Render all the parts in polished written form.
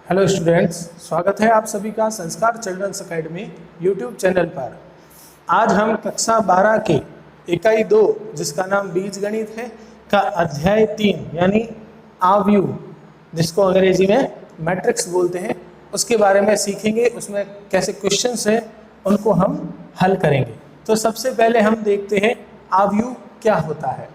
Hello students, स्वागत है आप सभी का संस्कार चिल्ड्रंस एकेडमी यूट्यूब चैनल पर। आज हम कक्षा 12 के इकाई 2 जिसका नाम बीजगणित है का अध्याय 3 यानी आव्यूह, जिसको अंग्रेजी में मैट्रिक्स बोलते हैं, उसके बारे में सीखेंगे। उसमें कैसे क्वेश्चंस हैं उनको हम हल करेंगे। तो सबसे पहले हम देखते हैं आव्यूह क्या होता है।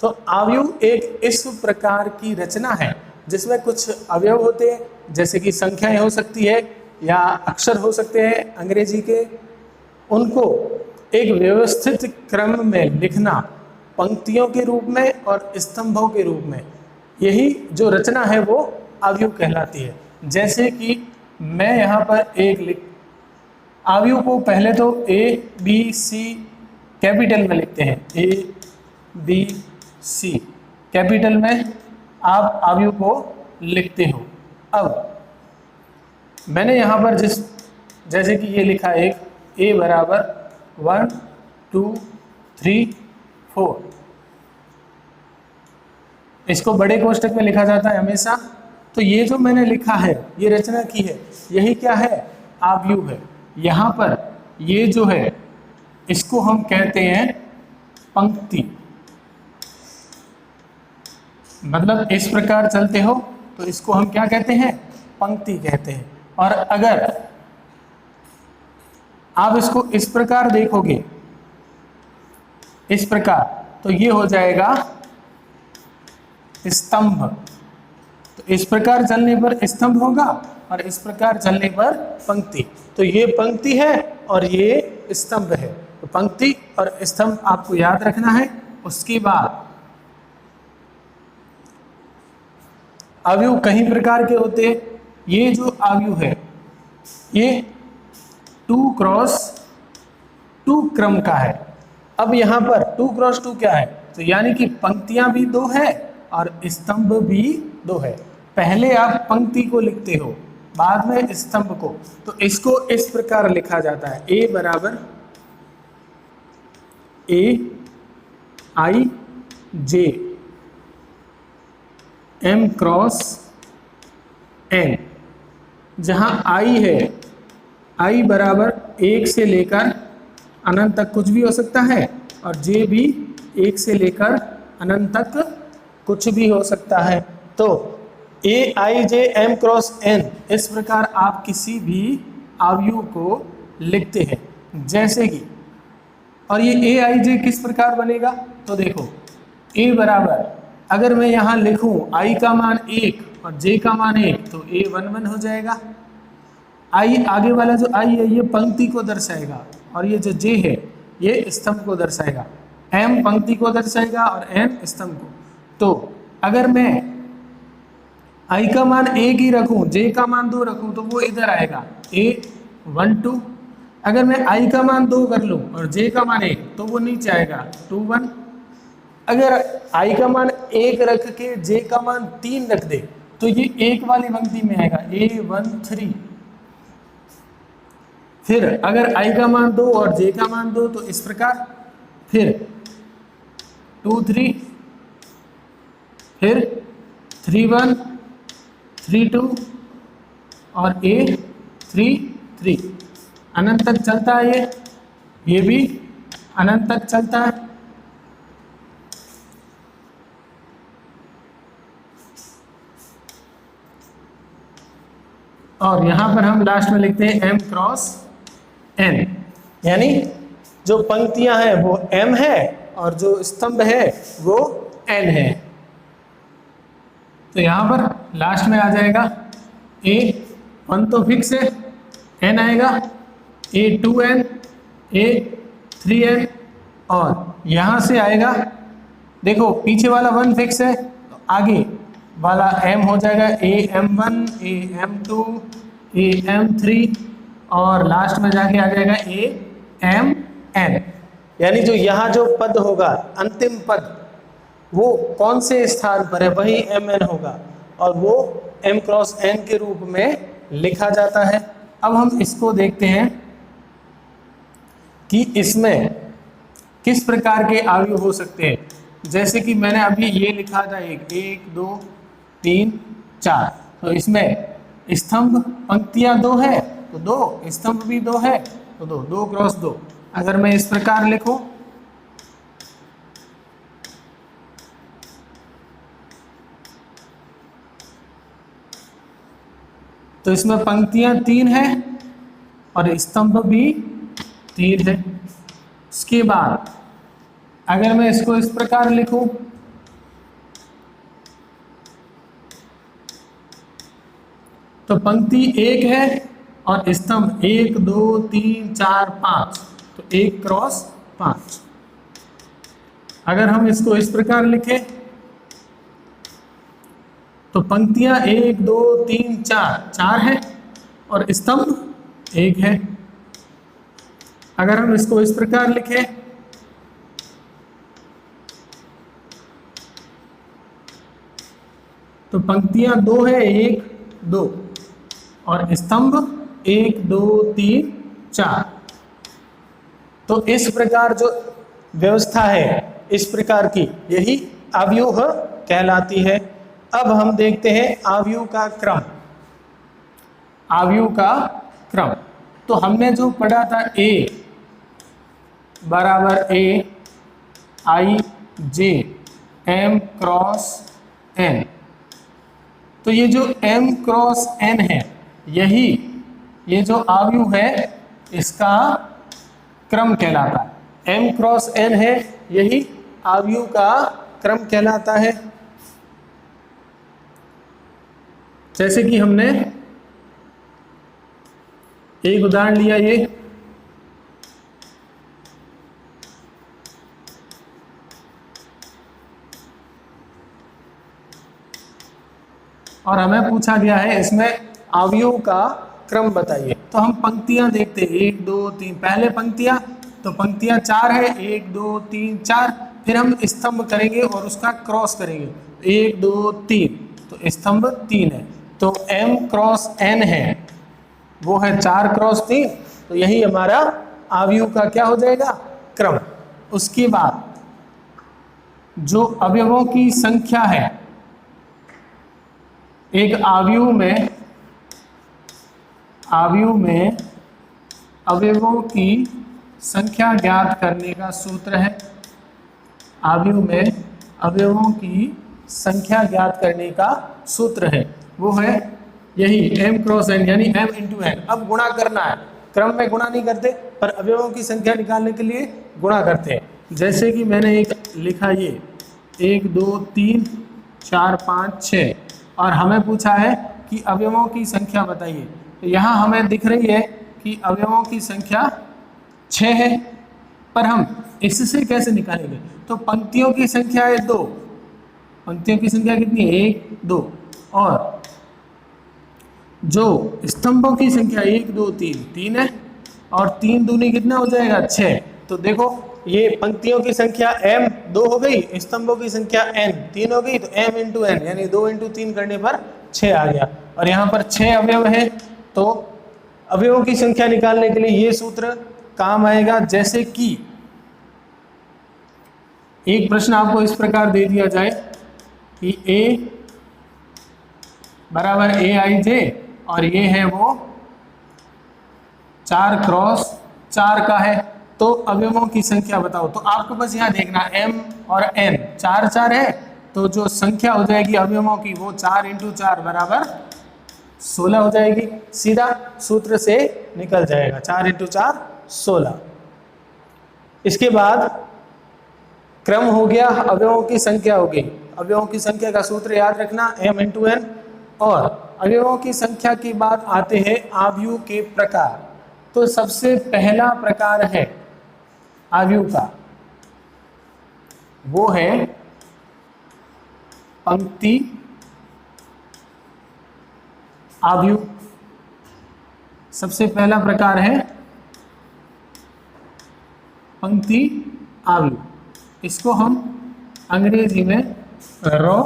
तो आव्यूह एक इस प्रकार की रचना है जिसमें कुछ अवयव होते हैं, जैसे कि संख्याएं हो सकती है या अक्षर हो सकते हैं अंग्रेजी के। उनको एक व्यवस्थित क्रम में लिखना पंक्तियों के रूप में और स्तंभों के रूप में, यही जो रचना है वो आव्यूह कहलाती है। जैसे कि मैं यहाँ पर आव्यूह को पहले तो A B C कैपिटल में लिखते हैं। A B C कैपिटल में आप आव्यूह को लिखते हो। अब मैंने यहाँ पर जैसे कि ये लिखा एक A बराबर 1 2 3 4, इसको बड़े कोष्टक में लिखा जाता है हमेशा। तो ये जो मैंने लिखा है, ये रचना की है, यही क्या है? आव्यूह है। यहाँ पर ये जो है इसको हम कहते हैं पंक्ति। मतलब इस प्रकार चलते हो तो इसको हम क्या कहते हैं? पंक्ति कहते हैं। और अगर आप इसको इस प्रकार देखोगे, इस प्रकार, तो ये हो जाएगा स्तंभ। तो इस प्रकार चलने पर स्तंभ होगा और इस प्रकार चलने पर पंक्ति। तो ये पंक्ति है और ये स्तंभ है। तो पंक्ति और स्तंभ आपको याद रखना है। उसके बाद आव्यूह कई प्रकार के होते हैं। ये जो आव्यूह है ये 2 क्रॉस 2 क्रम का है। अब यहाँ पर 2 क्रॉस 2 क्या है? तो यानी कि पंक्तियां भी 2 है और स्तंभ भी 2 है। पहले आप पंक्ति को लिखते हो, बाद में स्तंभ को। तो इसको इस प्रकार लिखा जाता है। A बराबर A I J M cross N, जहाँ I है, I बराबर 1 से लेकर अनंत तक कुछ भी हो सकता है और J भी 1 से लेकर अनंत तक कुछ भी हो सकता है। तो A I J M cross N, इस प्रकार आप किसी भी आव्यूह को लिखते हैं। जैसे कि, और ये A I J किस प्रकार बनेगा? तो देखो A बराबर, अगर मैं यहाँ लिखूं I का मान 1 और J का मान 1, तो A 1 1 हो जाएगा। I आगे वाला जो I है ये पंक्ति को दर्शाएगा और ये जो J है ये स्तंभ को दर्शाएगा। M पंक्ति को दर्शाएगा और N स्तंभ को। तो अगर मैं I का मान 1 ही रखूं, J का मान 2 रखूं, तो वो इधर आएगा A 1 2। अगर मैं I का मान 2 कर लूं और J का मान 1, तो वो नीचे आएगा 2 1। अगर I का मान 1 रख के J का मान 3 रख दे, तो ये 1 वाली पंक्ति में आएगा A 1 3। फिर अगर I का मान 2 और J का मान 2, तो इस प्रकार, फिर 2 3, फिर 3 1 3 2 और A 3 3। अनंत तक चलता है ये भी अनंत तक चलता है। और यहाँ पर हम लास्ट में लिखते हैं M क्रॉस N, यानी जो पंक्तियां हैं वो M है और जो स्तंभ है वो N है। तो यहाँ पर लास्ट में आ जाएगा A 1 तो फिक्स है, N आएगा A 2N A 3N, और यहाँ से आएगा, देखो पीछे वाला 1 फिक्स है तो आगे वाला M हो जाएगा A M1 A M2 A M3 और लास्ट में जाके आ जाएगा A MN। यानी जो यहाँ जो पद होगा, अंतिम पद, वो कौन से स्थान पर है? वही MN होगा और वो M क्रॉस N के रूप में लिखा जाता है। अब हम इसको देखते हैं कि इसमें किस प्रकार के आव्यूह हो सकते हैं। जैसे कि मैंने अभी ये लिखा था 1 2 3 4, तो इसमें स्तंभ पंक्तियां 2 है तो 2, स्तंभ भी 2 है तो 2, 2 क्रॉस 2। अगर मैं इस प्रकार लिखूं तो इसमें पंक्तियां 3 है और स्तंभ भी 3 है। उसके बाद अगर मैं इसको इस प्रकार लिखूं तो पंक्ति 1 है और स्तंभ 1 2 3 4 5 तो 1 क्रॉस 5। अगर हम इसको इस प्रकार लिखें तो पंक्तियां 1 2 3 4 है और स्तंभ 1 है। अगर हम इसको इस प्रकार लिखें तो पंक्तियां 2 है 1 2 और स्तंभ 1 2 3 4। तो इस प्रकार जो व्यवस्था है इस प्रकार की यही आव्यूह कहलाती है। अब हम देखते हैं आव्यूह का क्रम। आव्यूह का क्रम तो हमने जो पढ़ा था A बराबर A I J M cross N, तो ये जो M क्रॉस N है यही ये जो आव्यूह है इसका क्रम कहलाता है। M क्रॉस N है यही आव्यूह का क्रम कहलाता है। जैसे कि हमने एक उदाहरण लिया ये और हमें पूछा गया है इसमें अवयव का क्रम बताइए। तो हम पंक्तियां देखते हैं 1 2 3, पहले पंक्तियां तो पंक्तियां 4 है 1 2 3 4, फिर हम स्तंभ करेंगे और उसका क्रॉस करेंगे 1 2 3 तो स्तंभ 3 है। तो M क्रॉस N है वो है 4 क्रॉस 3, तो यही हमारा अवयव का क्या हो जाएगा क्रम। उसके बाद जो अवयवों की संख्या है एक अवयव में अवयवों की संख्या ज्ञात करने का सूत्र है। अवयव में अवयवों की संख्या ज्ञात करने का सूत्र है वो है यही M क्रॉस N यानी M इंटू N। अब गुणा करना है, क्रम में गुणा नहीं करते पर अवयवों की संख्या निकालने के लिए गुणा करते हैं। जैसे कि मैंने एक लिखा ये 1 2 3 4 5 6 और हमें पूछा है कि अवयवों की संख्या बताइए। तो यहाँ हमें दिख रही है कि अवयवों की संख्या 6 है, पर हम इससे कैसे निकालेंगे। तो पंक्तियों की संख्या है 2, पंक्तियों की संख्या कितनी है 1 2, और जो स्तंभों की संख्या 1 2 3 3 है और 3 दूनी कितना हो जाएगा 6। तो देखो ये पंक्तियों की संख्या M 2 हो गई, स्तंभों की संख्या N 3 हो गई, तो M इंटू N यानी 2 इंटू 3 करने पर 6 आ गया। और यहाँ पर 6 अवयव है तो अवयवों की संख्या निकालने के लिए ये सूत्र काम आएगा। जैसे कि एक प्रश्न आपको इस प्रकार दे दिया जाए कि A बराबर AIJ और ये है वो 4 क्रॉस 4 का है, तो अवयवों की संख्या बताओ। तो आपको बस यहाँ देखना M और N 4 4 है, तो जो संख्या हो जाएगी अवयवों की वो 4 इंटू 4 बराबर 16 हो जाएगी। सीधा सूत्र से निकल जाएगा 4 इंटू 4 16। इसके बाद क्रम हो गया, अवयवों की संख्या हो गई। अवयवों की संख्या का सूत्र याद रखना M इंटू N। और अवयवों की संख्या के बाद आते हैं आव्यूह के प्रकार। तो सबसे पहला प्रकार है आव्यूह का वो है पंक्ति आव्यूह। सबसे पहला प्रकार है पंक्ति आव्यूह, इसको हम अंग्रेजी में रॉ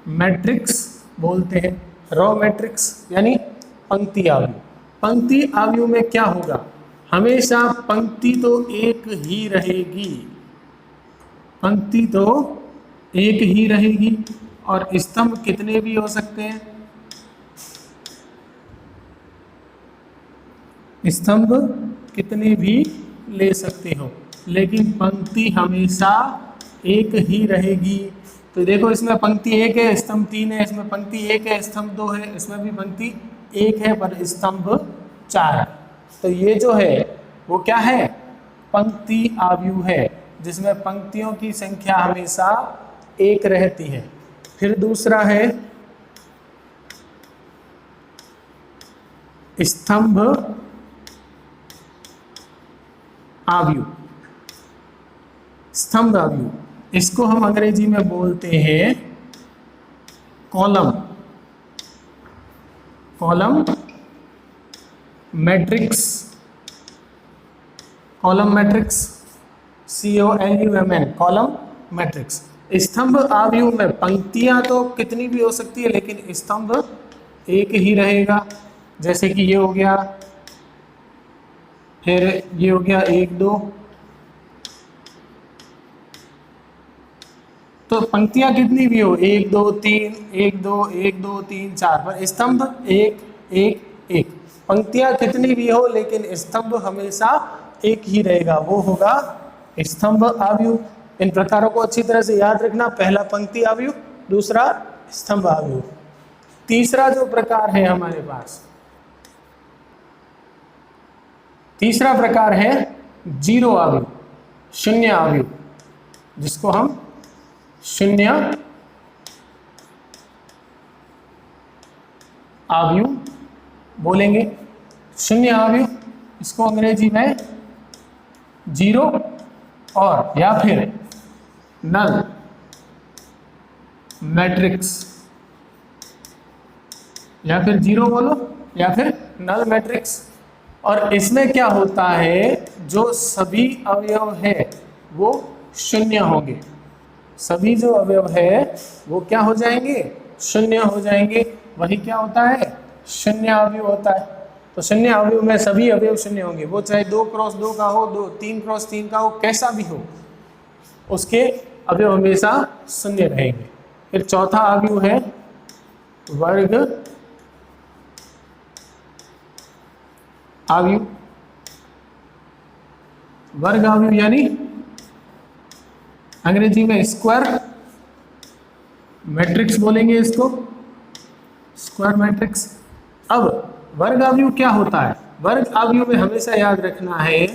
मैट्रिक्स बोलते हैं। रॉ मैट्रिक्स यानी पंक्ति आव्यूह। पंक्ति आव्यूह में क्या होगा, हमेशा पंक्ति तो एक ही रहेगी, पंक्ति तो एक ही रहेगी, और स्तंभ कितने भी हो सकते हैं, स्तंभ कितने भी ले सकते हो, लेकिन पंक्ति हमेशा एक ही रहेगी। तो देखो इसमें पंक्ति एक है, स्तंभ 3 है, इसमें पंक्ति एक है, स्तंभ 2 है, इसमें भी पंक्ति एक है पर स्तंभ 4 है। तो ये जो है वो क्या है, पंक्ति आव्यूह है, जिसमें पंक्तियों की संख्या हमेशा एक रहती है। फिर दूसरा है स्तंभ आव्यूह। स्तंभ आव्यूह, इसको हम अंग्रेजी में बोलते हैं column, column matrix, column matrix, COLUMN, column matrix. स्तंभ आव्यूह में पंक्तियां तो कितनी भी हो सकती है, लेकिन स्तंभ एक ही रहेगा। जैसे कि ये हो गया, फिर ये हो गया 1 2, तो पंक्तियां कितनी भी हो 1 2 3, 1 2 1 2 3 4, पर स्तंभ 1 1 1। पंक्तियां कितनी भी हो लेकिन स्तंभ हमेशा एक ही रहेगा, वो होगा स्तंभ आव्यूह। इन प्रकारों को अच्छी तरह से याद रखना, पहला पंक्ति आव्यूह, दूसरा स्तंभ आव्यूह। तीसरा जो प्रकार है हमारे पास, तीसरा प्रकार है जीरो आव्यूह, शून्य आव्यूह, जिसको हम शून्य आव्यूह बोलेंगे। शून्य आव्यूह, इसको अंग्रेजी में जीरो और या फिर नल मैट्रिक्स, या फिर जीरो बोलो या फिर नल मैट्रिक्स। और इसमें क्या होता है, जो सभी अवयव है वो शून्य होंगे, सभी जो अवयव है वो क्या हो जाएंगे, शून्य हो जाएंगे। वही क्या होता है, शून्य आव्यूह होता है। तो शून्य आव्यूह में सभी अवयव शून्य होंगे, वो चाहे 2 क्रॉस 2 का हो, 3 क्रॉस 3 का हो, कैसा भी हो, उसके अवयव हमेशा शून्य रहेंगे। फिर चौथा आव्यूह है वर्ग आव्यूह। वर्ग आव्यूह यानी अंग्रेजी में स्क्वायर मैट्रिक्स बोलेंगे इसको, स्क्वायर मैट्रिक्स। अब वर्ग आव्यूह क्या होता है, वर्ग आव्यूह में हमेशा याद रखना है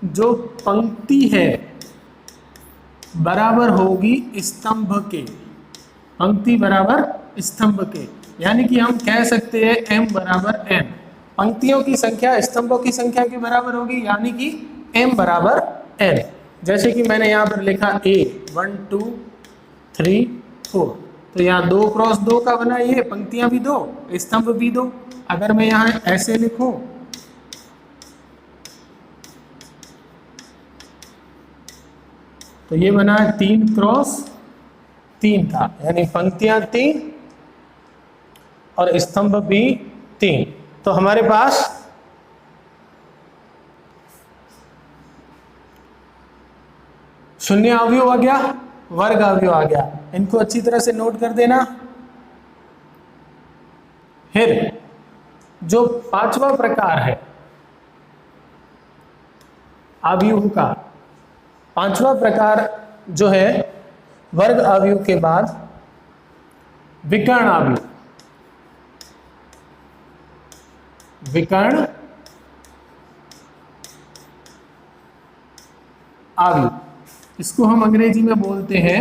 जो पंक्ति है बराबर होगी स्तंभ के, पंक्ति बराबर स्तंभ के, यानी कि हम कह सकते हैं m बराबर n, पंक्तियों की संख्या स्तंभों की संख्या के बराबर होगी, यानी कि m बराबर n। जैसे कि मैंने यहाँ पर लिखा A 1 2 3 4, तो यहाँ 2 क्रॉस 2 का बना, ये पंक्तियां भी 2 स्तंभ भी 2। अगर मैं यहाँ ऐसे लिखूं तो ये बना 3 क्रॉस 3 का, यानी पंक्तियां 3 और स्तंभ भी 3। तो हमारे पास शून्य आव्यूह आ गया, वर्ग आव्यूह आ गया, इनको अच्छी तरह से नोट कर देना। फिर जो पांचवा प्रकार है आव्यूह का, पांचवा प्रकार जो है वर्ग आव्यूह के बाद विकर्ण आव्यूह, विकर्ण आव्यूह, इसको हम अंग्रेजी में बोलते हैं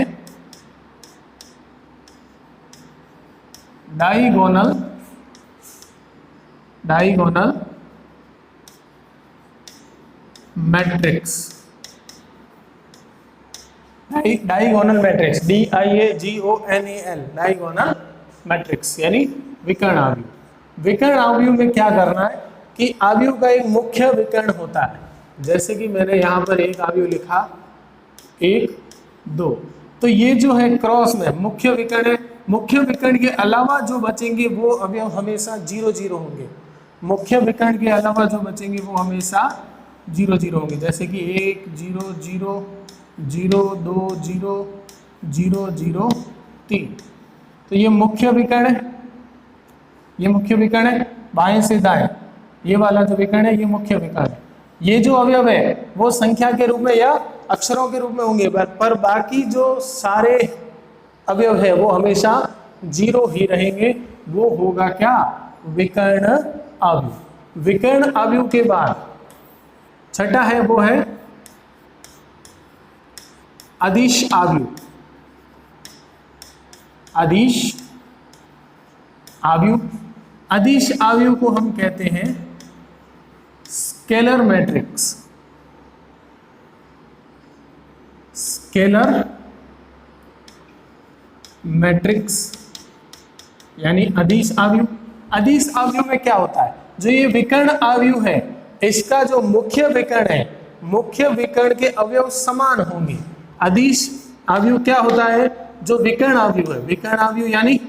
diagonal, diagonal matrix, diagonal matrix, DIAGONAL, diagonal matrix यानी विकर्ण आव्यूह। विकर्ण आव्यूह में क्या करना है कि आव्यूह का एक मुख्य विकर्ण होता है, जैसे कि मैंने यहाँ पर एक आव्यूह लिखा 1 2, तो ये जो है क्रॉस में मुख्य विकर्ण है। मुख्य विकर्ण के अलावा जो बचेंगे वो अवयव हमेशा 0 0 होंगे, मुख्य विकर्ण के अलावा जो बचेंगे वो हमेशा 0 0 होंगे, जैसे कि 1 0 0 0 2 0 0 0 3। तो ये मुख्य विकर्ण है, ये मुख्य विकर्ण है, बाएं से दाएं ये वाला जो विकर्ण है ये मुख्य विकर्ण है। ये जो अवयव है वो संख्या के रूप में या अक्षरों के रूप में होंगे, पर बाकी जो सारे अवयव है वो हमेशा 0 ही रहेंगे। वो होगा क्या? विकर्ण अवयव। विकर्ण अवयव के बाद छठा है वो है अदिश अवयव। अदिश अवयव, अदिश अवयव को हम कहते हैं स्केलर मैट्रिक्स। स्केलर मैट्रिक्स यानी अदिश अवयव। अदिश अवयव में क्या होता है? जो ये विकर्ण अवयव है इसका जो मुख्य विकर्ण है, मुख्य विकर्ण के अवयव समान होंगे। अदिश अवयव क्या होता है? जो विकर्ण अवयव है, विकर्ण अवयव यानी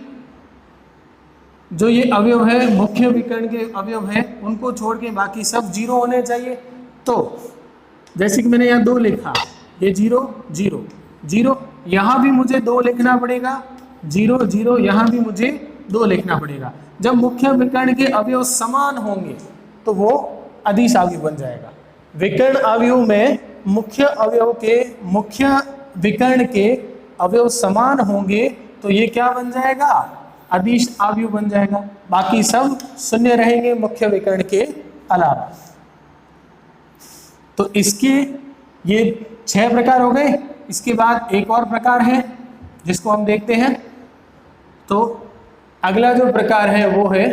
जो ये अवयव है मुख्य विकर्ण के अवयव है उनको छोड़ के बाकी सब 0 होने चाहिए। तो जैसे कि मैंने यहाँ 2 लिखा, ये 0 0 0, यहाँ भी मुझे 2 लिखना पड़ेगा, 0 0, यहाँ भी मुझे 2 लिखना पड़ेगा। जब मुख्य विकर्ण के अवयव समान होंगे तो वो अदिश अवयव बन जाएगा। विकर्ण अवयव में मुख्य अवयव के, मुख्य विकर्ण के अवयव समान होंगे तो ये क्या बन जाएगा? अदिश अवयव बन जाएगा। बाकी सब शून्य रहेंगे मुख्य विकर्ण के अलावा। तो इसके ये 6 प्रकार हो गए। इसके बाद एक और प्रकार है जिसको हम देखते हैं। तो अगला जो प्रकार है वो है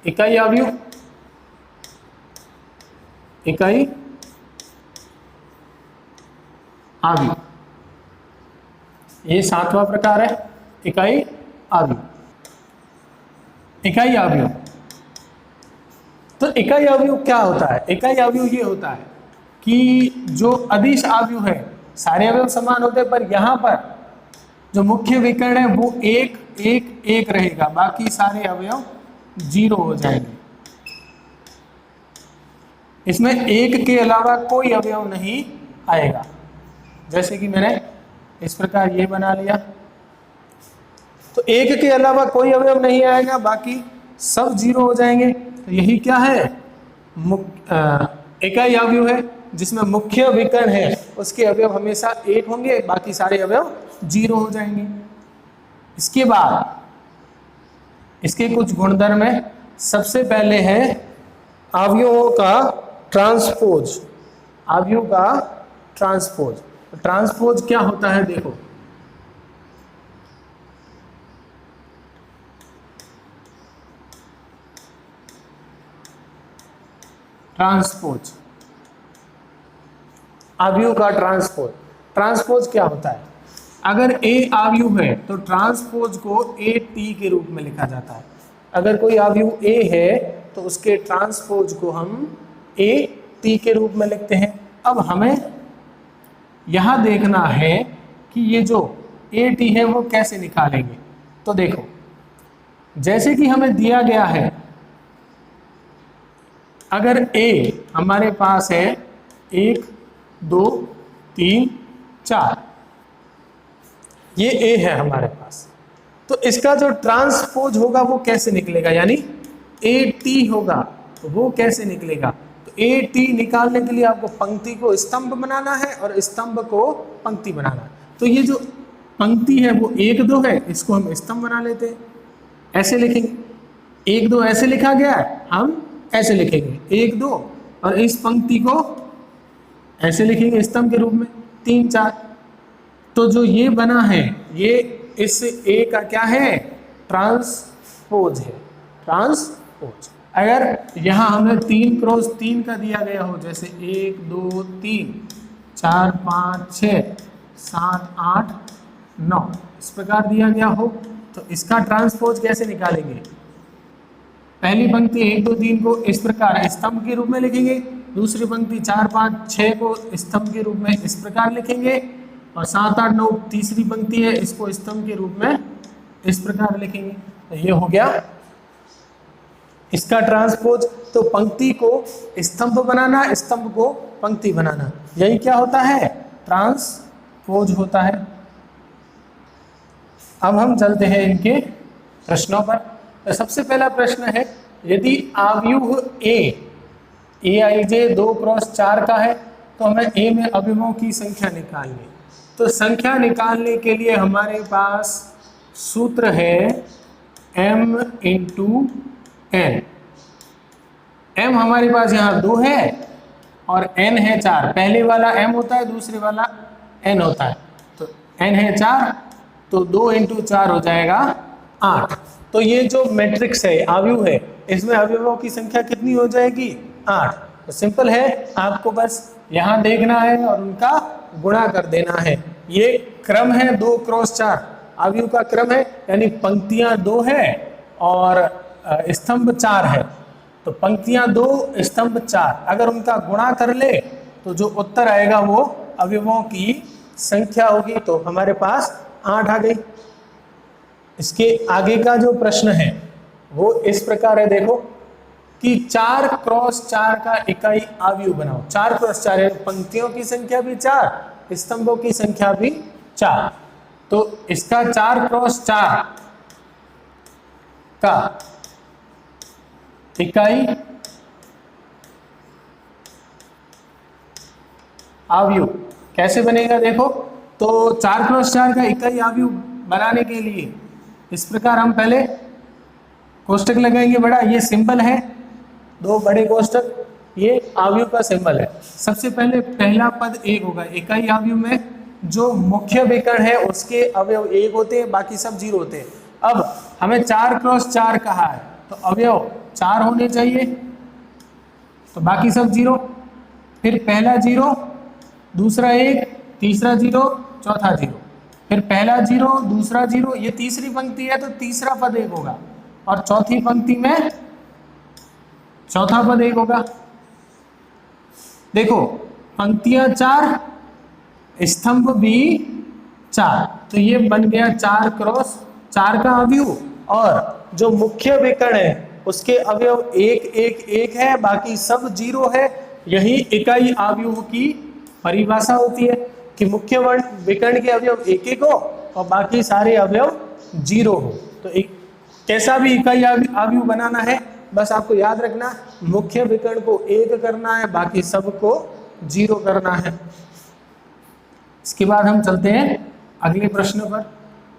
इकाई अवयव। इकाई अवयव, ये 7वां प्रकार है इकाई अवयव। इकाई अवयव, तो इकाई अवयव क्या होता है? इकाई अवयव ये होता है कि जो अदिश अवयव है सारे अवयव समान होते हैं, पर यहाँ पर जो मुख्य विकर्ण है वो 1 1 1 रहेगा, बाकी सारे अवयव 0 हो जाएंगे। इसमें 1 के अलावा कोई अवयव नहीं आएगा। जैसे कि मैंने इस प्रकार ये बना लिया, तो 1 के अलावा कोई अवयव नहीं आएगा, बाकी सब 0 हो जाएंगे। तो यही क्या है? इकाई अवयव है जिसमें मुख्य विकर्ण है उसके अवयव हमेशा 1 होंगे, बाकी सारे अवयव 0 हो जाएंगे। इसके बाद इसके कुछ गुणधर्म है। सबसे पहले है अवयवों का ट्रांसपोज। अवयव का ट्रांसपोज। ट्रांसपोज क्या होता है? देखो, ट्रांसपोज, अवयव का ट्रांसपोज। ट्रांसपोज क्या होता है? अगर ए अवयव है तो ट्रांसपोज को ए टी के रूप में लिखा जाता है। अगर कोई अवयव ए है तो उसके ट्रांसपोज को हम ए टी के रूप में लिखते हैं। अब हमें यहां देखना है कि ये जो ए टी है वो कैसे निकालेंगे। तो देखो, जैसे कि हमें दिया गया है, अगर ए हमारे पास है 1 2 3 4, ये ए है हमारे पास, तो इसका जो ट्रांसपोज होगा वो कैसे निकलेगा? यानी ए टी होगा, तो वो कैसे निकलेगा? तो ए टी निकालने के लिए आपको पंक्ति को स्तंभ बनाना है और स्तंभ को पंक्ति बनाना है। तो ये जो पंक्ति है वो 1 2 है, इसको हम स्तंभ बना लेते हैं, ऐसे लिखेंगे। 1 2 ऐसे लिखा गया है, हम ऐसे लिखेंगे 1 2, और इस पंक्ति को ऐसे लिखेंगे स्तंभ के रूप में 3 4। तो जो ये बना है ये इस ए का क्या है? ट्रांसपोज है। ट्रांसपोज। अगर यहाँ हमें 3 क्रॉस 3 का दिया गया हो, जैसे 1 2 3 4 5 6 7 8 9 इस प्रकार दिया गया हो, तो इसका ट्रांसपोज कैसे निकालेंगे? पहली पंक्ति 1 2 3 को इस प्रकार स्तंभ के रूप में लिखेंगे, दूसरी पंक्ति 4 5 6 को स्तंभ के रूप में इस प्रकार लिखेंगे, और 7 8 9 तीसरी पंक्ति है इसको स्तंभ के रूप में इस प्रकार लिखेंगे। तो ये हो गया इसका ट्रांसपोज। तो पंक्ति को स्तंभ बनाना, स्तंभ को पंक्ति बनाना, यही क्या होता है? ट्रांसपोज होता है। अब हम चलते हैं इनके प्रश्नों पर। तो सबसे पहला प्रश्न है, यदि आव्यूह aij 2x4 का है तो हमें a में अवयवों की संख्या निकालनी। तो संख्या निकालने के लिए हमारे पास सूत्र है m × n। m हमारे पास यहाँ 2 है और n है 4। पहले वाला m होता है, दूसरे वाला n होता है। तो n है 4, तो 2 × 4 हो जाएगा 8। तो ये जो मैट्रिक्स है, आव्यूह है, इसमें अवयवों की संख्या कितनी हो जाएगी? 8। तो सिंपल है, आपको बस यहाँ देखना है और उनका गुणा कर देना है। ये क्रम है 2x4, आव्यूह का क्रम है, यानी पंक्तियां 2 है और स्तंभ 4 है। तो पंक्तियां 2, स्तंभ 4, अगर उनका गुणा कर ले तो जो उत्तर आएगा वो अवयवों की संख्या होगी। तो हमारे पास 8 आ गई। इसके आगे का जो प्रश्न है वो इस प्रकार है, देखो कि 4x4 का इकाई आव्यूह बनाओ। 4x4 है, पंक्तियों की संख्या भी 4, स्तंभों की संख्या भी 4। तो इसका 4x4 का इकाई आव्यूह कैसे बनेगा? देखो, तो 4x4 का इकाई आव्यूह बनाने के लिए इस प्रकार हम पहले कोष्टक लगाएंगे बड़ा। ये सिंबल है, 2 बड़े कोष्टक, ये आव्यूह का सिंबल है। सबसे पहले पहला पद 1 होगा। इकाई आव्यूह में जो मुख्य विकर्ण है उसके अवयव 1 होते हैं, बाकी सब 0 होते हैं। अब हमें 4x4 कहा है तो अवयव 4 होने चाहिए, तो बाकी सब 0। फिर पहला 0, दूसरा 1, तीसरा 0, चौथा 0। फिर पहला 0, दूसरा 0, ये तीसरी पंक्ति है तो तीसरा पद 1 होगा, और चौथी पंक्ति में चौथा पद 1 होगा। देखो, पंक्तियां 4, स्तंभ भी 4, तो ये बन गया 4x4 का अवयव। और जो मुख्य विकर्ण है उसके अवयव 1 1 1 है, बाकी सब 0 है। यही इकाई आव्यूह की परिभाषा होती है कि मुख्य विकर्ण के अवयव 1 1 हो और बाकी सारे अवयव 0 हो। तो एक कैसा भी इकाई आव्यूह बनाना है, बस आपको याद रखना, मुख्य विकर्ण को 1 करना है, बाकी सबको 0 करना है। इसके बाद हम चलते हैं अगले प्रश्न पर।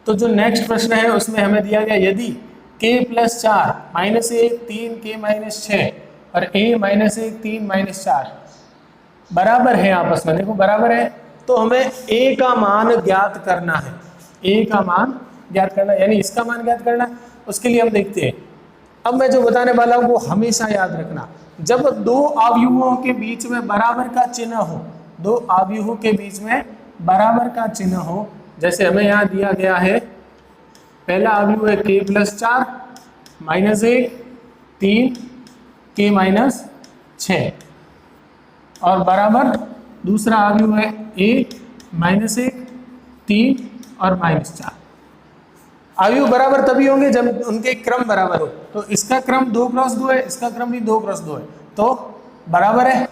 तो जो नेक्स्ट प्रश्न है उसमें हमें दिया गया, यदि k + 4 -1 3 k - 6 और a -1 3 - 4 बराबर है आपस में, देखो बराबर है, तो हमें a का मान ज्ञात करना है। a का मान ज्ञात करना, यानी इसका मान ज्ञात करना। उसके लिए हम देखते हैं, अब मैं जो बताने वाला हूँ वो हमेशा याद रखना। जब 2 अवयवों के बीच में बराबर का चिन्ह हो, 2 अवयवों के बीच में बराबर का चिन्ह हो, जैसे हमें यहाँ दिया गया है, पहला अवयव है k + 4 -1 3 k - 6 और बराबर दूसरा अवयव है a -1 3 और -4। अवयव बराबर तभी होंगे जब उनके क्रम बराबर हो। तो इसका क्रम 2x2 है, इसका क्रम भी 2x2 है, तो बराबर है।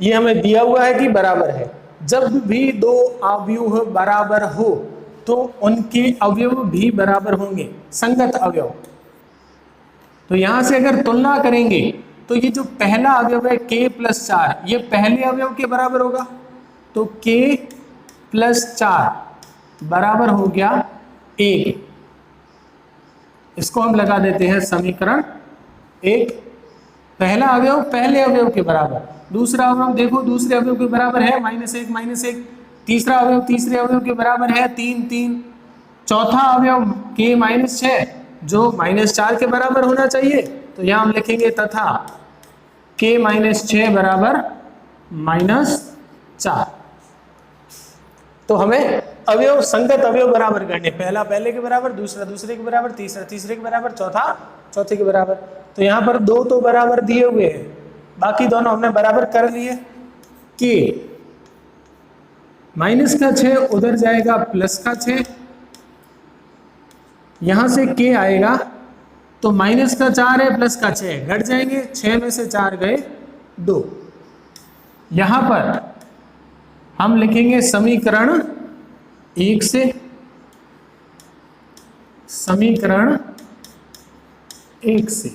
ये हमें दिया हुआ है कि बराबर है। जब भी 2 अवयव बराबर हो तो उनके अवयव भी बराबर होंगे, संगत अवयव। तो यहां से अगर तुलना करेंगे तो ये जो पहला अवयव है k + 4, ये पहले अवयव के बराबर होगा, तो k + 4 बराबर हो गया 1। इसको हम लगा देते हैं समीकरण 1। पहला अवयव पहले अवयव के बराबर, दूसरा अवयव देखो दूसरे अवयव के बराबर है -1 -1, तीसरा अवयव तीसरे अवयव के बराबर है 3 3, चौथा अवयव k - 6 जो -4 के बराबर होना चाहिए, तो यहाँ हम लिखेंगे तथा k - 6 बराबर -4। तो हमें अवयव संगत अवयव बराबर करने, पहला पहले के बराबर, दूसरा दूसरे के बराबर, तीसरा तीसरे के बराबर, चौथा चौथे के बराबर। तो यहाँ पर 2 तो बराबर दिए हुए हैं, बाकी दोनों हमने बराबर कर लिए। कि -6 उधर जाएगा +6, यहां से k आएगा तो -4 है +6 घट जाएंगे, 6 में से 4 गए 2। यहां पर हम लिखेंगे समीकरण 1 से समीकरण 1 से।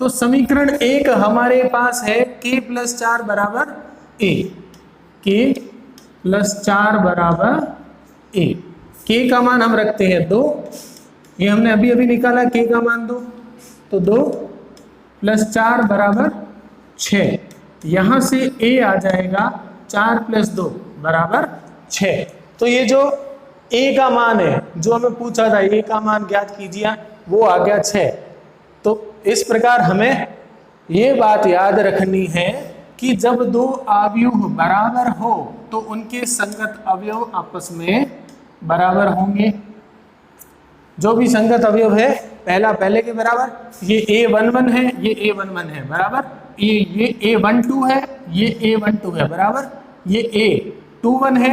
तो समीकरण 1 हमारे पास है k + 4 बराबर a, k + 4 बराबर a। k का मान हम रखते हैं 2, ये हमने अभी अभी निकाला, k का मान 2, तो 2 + 4 बराबर 6। यहाँ से a आ जाएगा 4 + 2 बराबर 6। तो ये जो a का मान है जो हमें पूछा था, a का मान ज्ञात कीजिए, वो आ गया 6। तो इस प्रकार हमें ये बात याद रखनी है कि जब दो अवयव बराबर हो तो उनके संगत अवयव आपस में बराबर होंगे। जो भी संगत अवयव है पहला पहले के बराबर, ये a11 है, ये a11 है बराबर, ये a12 है, ये a12 है बराबर, ये a21 है,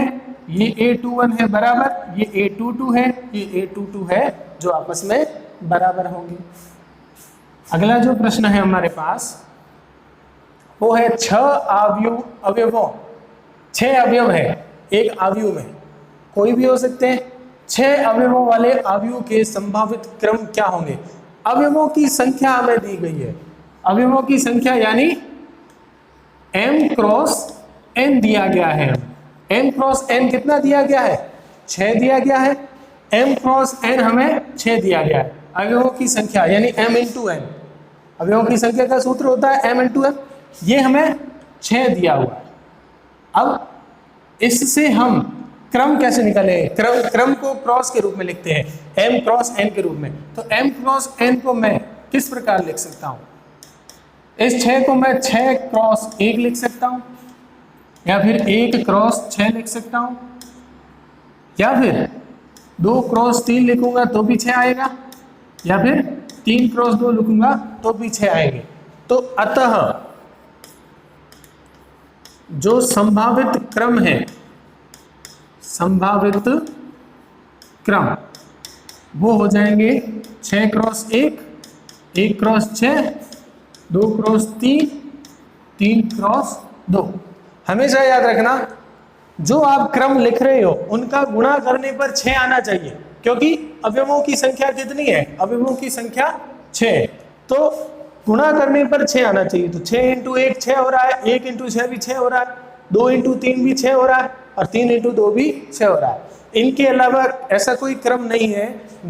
ये a21 है बराबर, ये a22 है, ये a22 है, जो आपस में बराबर होंगे। अगला जो प्रश्न है हमारे पास वो है 6 अवयवों, 6 अवयव है एक अवयव में, कोई भी हो सकते हैं। 6 अवयवों वाले अवयव के संभावित क्रम क्या होंगे? अवयवों की संख्या हमें दी गई है, अवयवों की संख्या यानी m क्रॉस n दिया गया है। m क्रॉस n कितना दिया गया है? 6 दिया गया है। m क्रॉस n हमें 6 दिया गया है। अवयवों की संख्या यानी m × n, अवयवों की संख्या का सूत्र होता है m × n, ये हमें 6 दिया हुआ है। अब इससे हम क्रम कैसे निकालेंगे? क्रम को क्रॉस के रूप में लिखते हैं, m क्रॉस n के रूप में। तो m क्रॉस n को मैं किस प्रकार लिख सकता हूं? इस 6 को मैं 6 क्रॉस 1 लिख सकता हूं, या फिर 1 क्रॉस 6 लिख सकता हूं, या फिर 2 क्रॉस 3 लिखूंगा तो भी 6 आएगा, या फिर 3 क्रॉस 2 लिखूंगा तो भी 6 आएंगे। तो अतः जो संभावित क्रम है, संभावित क्रम वो हो जाएंगे 6 क्रॉस 1, 1 क्रॉस 6, 2 क्रॉस 3, 3 क्रॉस 2। हमेशा याद रखना जो आप क्रम लिख रहे हो उनका गुणा करने पर 6 आना चाहिए, क्योंकि अवयवों की संख्या कितनी है? अवयवों की संख्या 6, तो गुणा करने पर 6 आना चाहिए। तो 6 × 1 6 हो रहा है, 1 × 6 भी 6 हो रहा है, 2 × 3 भी 6 हो रहा है, और 3 × 2 भी 6 हो रहा है। इनके अलावा ऐसा कोई क्रम नहीं है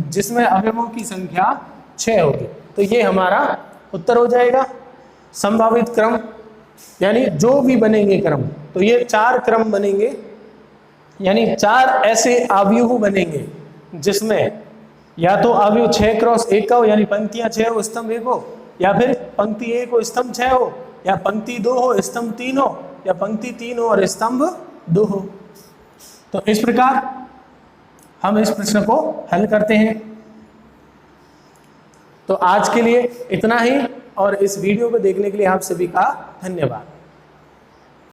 जिसमें अवयवों की संख्या 6 होगी। तो ये हमारा उत्तर हो जाएगा। संभावित क्रम यानी जो भी बनेंगे क्रम, तो ये 4 क्रम बनेंगे, यानी 4 ऐसे अवयव बनेंगे जिसमें या तो अवयव 6 क्रॉस 1 का हो, यानी पंक्तियां 6 हो स्तंभ 1 हो, या फिर पंक्ति 1 हो स्तंभ 6 हो, या पंक्ति 2 हो स्तंभ 3 हो, या पंक्ति 3 हो और स्तंभ 2 हो। तो इस प्रकार हम इस प्रश्न को हल करते हैं। तो आज के लिए इतना ही, और इस वीडियो को देखने के लिए आप सभी का धन्यवाद।